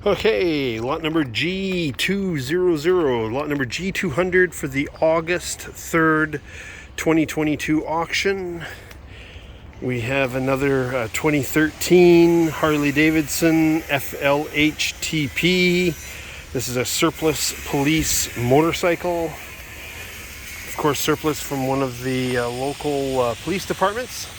Okay, lot number G200, lot number G200 for the August 3rd, 2022 auction. We have another 2013 Harley Davidson FLHTP. This is a surplus police motorcycle. Of course, surplus from one of the local police departments.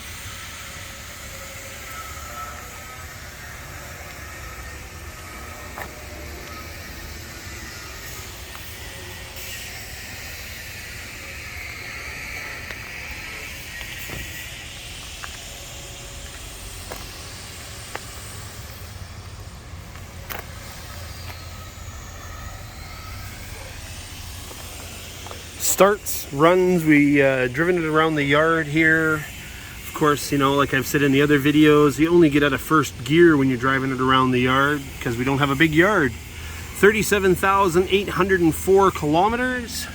Starts, runs, we driven it around the yard here. Of course, you know, like I've said in the other videos, you only get out of first gear when you're driving it around the yard because we don't have a big yard. 37,804 kilometers.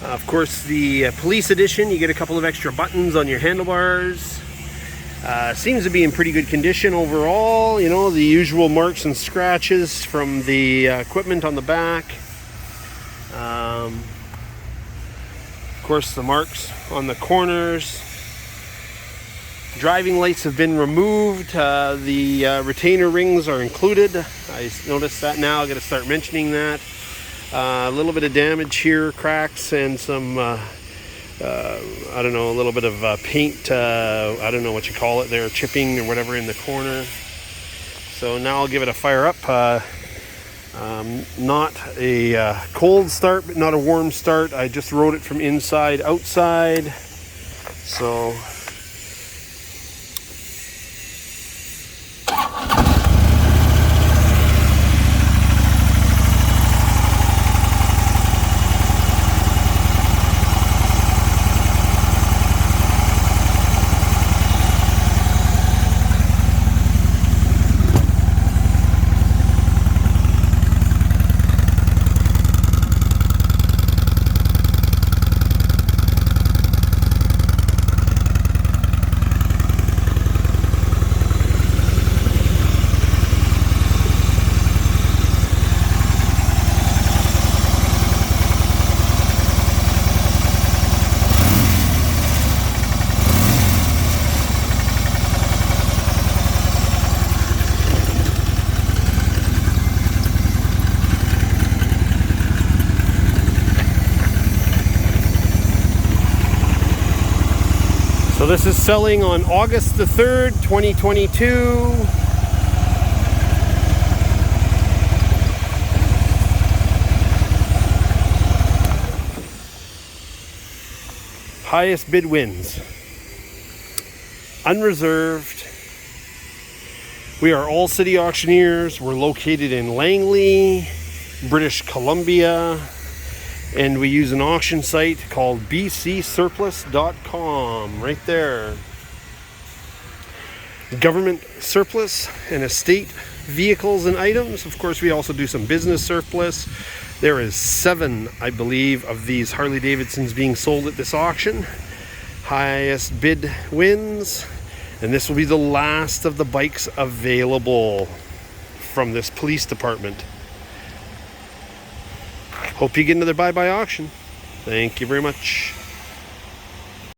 Of course, the police edition, you get a couple of extra buttons on your handlebars. Seems to be in pretty good condition overall. You know, the usual marks and scratches from the equipment on the back. Of course, the marks on the corners. Driving lights have been removed. The retainer rings are included. I noticed that now. I got to start mentioning that. A little bit of damage here, cracks, and some I don't know, a little bit of paint. I don't know what you call it there, chipping or whatever in the corner. So now I'll give it a fire up. Not a cold start, but not a warm start. I just rode it from inside outside. So So this is selling on August the 3rd, 2022. Highest bid wins. Unreserved. We are all city auctioneers. We're located in Langley, British Columbia. And we use an auction site called bcsurplus.com, right there. Government surplus and estate vehicles and items. Of course, we also do some business surplus. There is 7, I believe, of these Harley Davidsons being sold at this auction. Highest bid wins. And this will be the last of the bikes available from this police department. Hope you get another buy-by auction. Thank you very much.